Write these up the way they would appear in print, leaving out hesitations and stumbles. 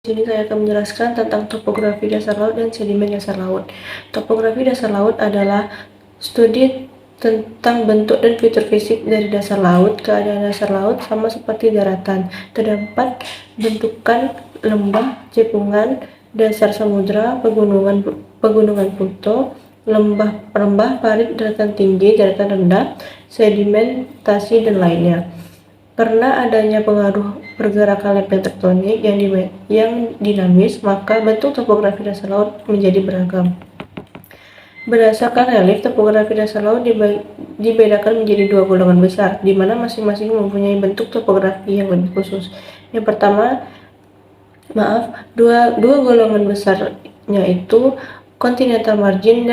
Di sini saya akan menjelaskan tentang topografi dasar laut dan sedimen dasar laut. Topografi dasar laut adalah studi tentang bentuk dan fitur fisik dari dasar laut. Keadaan dasar laut sama seperti daratan. Terdapat bentukan lembah, cekungan, dasar samudra, pegunungan Pluto, lembah, parit, daratan tinggi, daratan rendah, sedimentasi, dan lainnya. Karena adanya pengaruh pergerakan lempeng tektonik yang dinamis, maka bentuk topografi dasar laut menjadi beragam. Berdasarkan relief, topografi dasar laut dibedakan menjadi dua golongan besar, di mana masing-masing mempunyai bentuk topografi yang lebih khusus. Yang pertama, dua golongan besarnya itu continental margin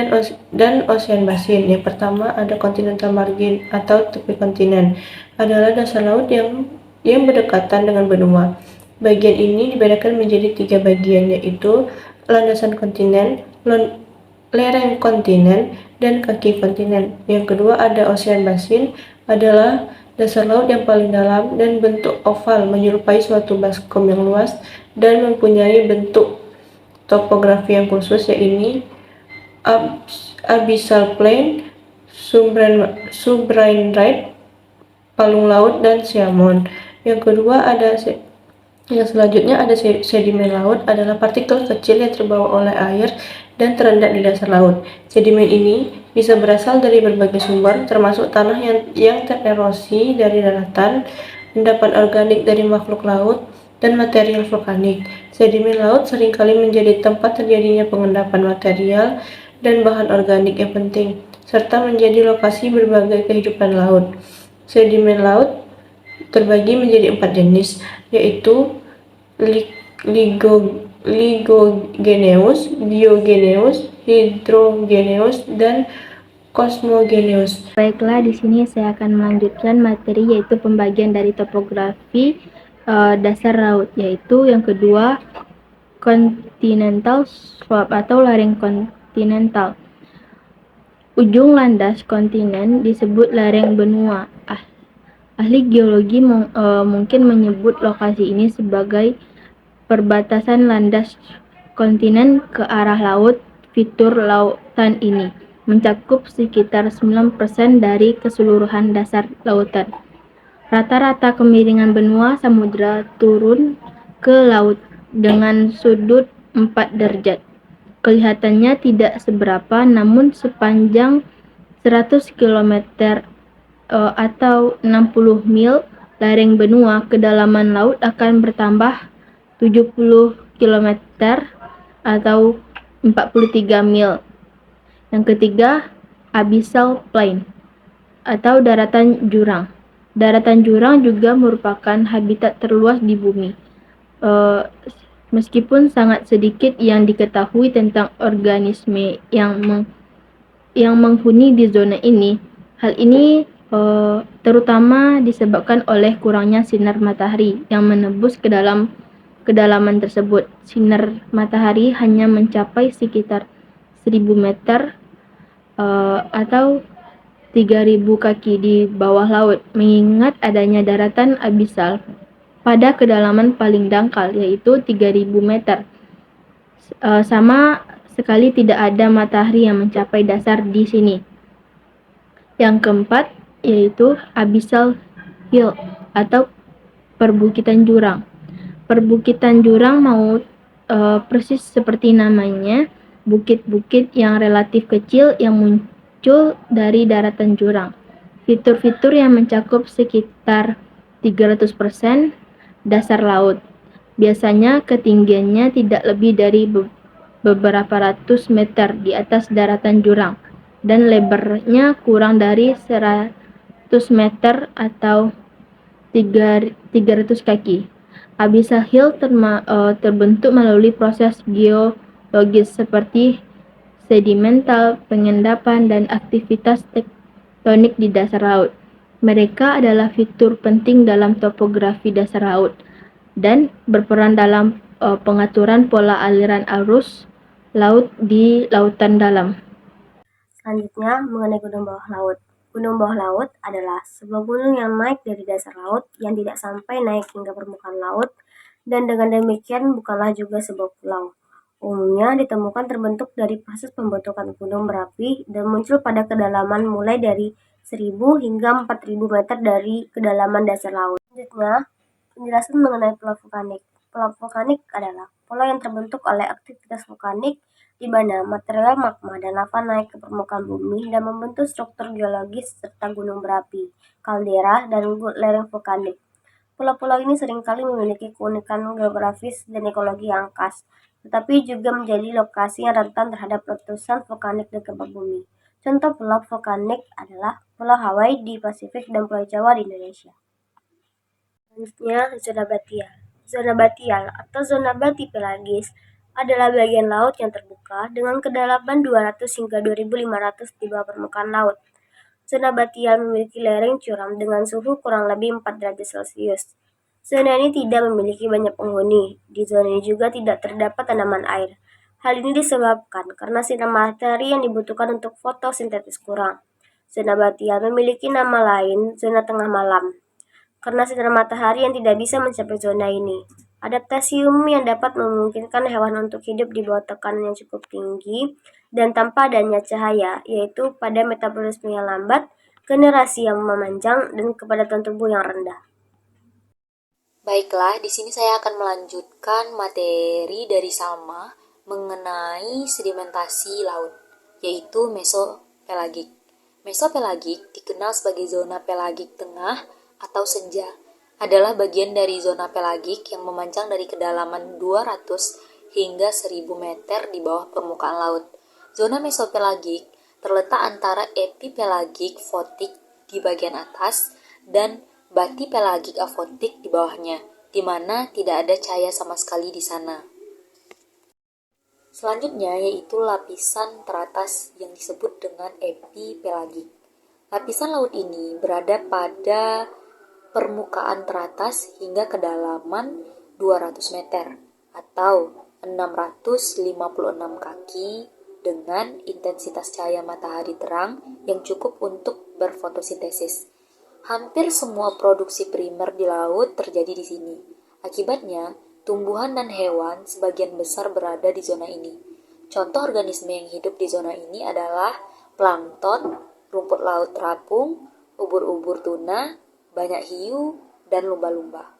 dan ocean basin. Yang pertama ada continental margin atau tepi kontinen, adalah dasar laut yang berdekatan dengan benua. Bagian ini dibedakan menjadi 3 bagian, yaitu landasan kontinen, lereng kontinen, dan kaki kontinen. Yang kedua ada ocean basin, adalah dasar laut yang paling dalam dan bentuk oval menyerupai suatu baskom yang luas dan mempunyai bentuk topografi yang khusus, yaitu abyssal plain, submarine, palung laut, dan siamon. Yang selanjutnya ada sedimen laut, adalah partikel kecil yang terbawa oleh air dan terendap di dasar laut. Sedimen ini bisa berasal dari berbagai sumber, termasuk tanah yang tererosi dari daratan, endapan organik dari makhluk laut, dan material vulkanik. Sedimen laut seringkali menjadi tempat terjadinya pengendapan material dan bahan organik yang penting, serta menjadi lokasi berbagai kehidupan laut. Sedimen laut terbagi menjadi 4 jenis, yaitu ligogeneus, biogeneus, hidrogeneus, dan kosmogeneus. Baiklah, di sini saya akan melanjutkan materi yaitu pembagian dari topografi dasar laut, yaitu yang kedua continental slope atau lereng kontinental. Ujung landas kontinen disebut lereng benua. Ahli geologi mungkin menyebut lokasi ini sebagai perbatasan landas kontinen ke arah laut. Fitur lautan ini mencakup sekitar 9% dari keseluruhan dasar lautan. Rata-rata kemiringan benua samudra turun ke laut dengan sudut 4 derajat. Kelihatannya tidak seberapa, namun sepanjang 100 km atau 60 mil lereng benua, kedalaman laut akan bertambah 70 km atau 43 mil. Yang ketiga, abyssal plain atau daratan jurang. Daratan jurang juga merupakan habitat terluas di bumi. Meskipun sangat sedikit yang diketahui tentang organisme yang menghuni di zona ini, hal ini terutama disebabkan oleh kurangnya sinar matahari yang menembus ke dalam kedalaman tersebut. Sinar matahari hanya mencapai sekitar 1000 meter atau 3000 kaki di bawah laut, mengingat adanya daratan abyssal pada kedalaman paling dangkal, yaitu 3000 meter. Sama sekali tidak ada matahari yang mencapai dasar di sini. Yang keempat yaitu abyssal hill atau perbukitan jurang. Perbukitan jurang persis seperti namanya, bukit-bukit yang relatif kecil yang muncul dari daratan jurang. Fitur-fitur yang mencakup sekitar 300% dasar laut. Biasanya ketinggiannya tidak lebih dari beberapa ratus meter di atas daratan jurang, dan lebarnya kurang dari 100 meter atau 300 kaki. Abyssal Hill terbentuk melalui proses geologis seperti sedimental, pengendapan, dan aktivitas tektonik di dasar laut. Mereka adalah fitur penting dalam topografi dasar laut dan berperan dalam pengaturan pola aliran arus laut di lautan dalam. Selanjutnya, mengenai gunung bawah laut. Gunung bawah laut adalah sebuah gunung yang naik dari dasar laut yang tidak sampai naik hingga permukaan laut, dan dengan demikian bukanlah juga sebuah pulau. Umumnya ditemukan terbentuk dari proses pembentukan gunung berapi dan muncul pada kedalaman mulai dari 1.000 hingga 4.000 meter dari kedalaman dasar laut. Selanjutnya, penjelasan mengenai pulau vulkanik. Pulau vulkanik adalah pulau yang terbentuk oleh aktivitas vulkanik di mana material magma dan lava naik ke permukaan bumi dan membentuk struktur geologis serta gunung berapi, kaldera, dan lereng vulkanik. Pulau-pulau ini seringkali memiliki keunikan geografis dan ekologi yang khas, tetapi juga menjadi lokasi yang rentan terhadap letusan vulkanik di gempa bumi. Contoh pulau vulkanik adalah Pulau Hawaii di Pasifik dan Pulau Jawa di Indonesia. Selanjutnya, zona batial. Zona batial atau zona bati pelagis adalah bagian laut yang terbuka dengan kedalaman 200 hingga 2.500 di bawah permukaan laut. Zona batial memiliki lereng curam dengan suhu kurang lebih 4 derajat Celcius. Zona ini tidak memiliki banyak penghuni. Di zona ini juga tidak terdapat tanaman air. Hal ini disebabkan karena sinar matahari yang dibutuhkan untuk fotosintesis kurang. Zona batial memiliki nama lain, zona tengah malam, karena sinar matahari yang tidak bisa mencapai zona ini. Adaptasium yang dapat memungkinkan hewan untuk hidup di bawah tekanan yang cukup tinggi dan tanpa adanya cahaya, yaitu pada metabolisme yang lambat, generasi yang memanjang, dan kepadatan tubuh yang rendah. Baiklah, di sini saya akan melanjutkan materi dari Salma mengenai sedimentasi laut, yaitu mesopelagik. Mesopelagik dikenal sebagai zona pelagik tengah atau senja, adalah bagian dari zona pelagik yang memanjang dari kedalaman 200 hingga 1.000 meter di bawah permukaan laut. Zona mesopelagik terletak antara epipelagik fotik di bagian atas dan batipelagik afotik di bawahnya, di mana tidak ada cahaya sama sekali di sana. Selanjutnya yaitu lapisan teratas yang disebut dengan epipelagik. Lapisan laut ini berada pada permukaan teratas hingga kedalaman 200 meter atau 656 kaki dengan intensitas cahaya matahari terang yang cukup untuk berfotosintesis. Hampir semua produksi primer di laut terjadi di sini. Akibatnya, tumbuhan dan hewan sebagian besar berada di zona ini. Contoh organisme yang hidup di zona ini adalah plankton, rumput laut terapung, ubur-ubur tuna, banyak hiu, dan lumba-lumba.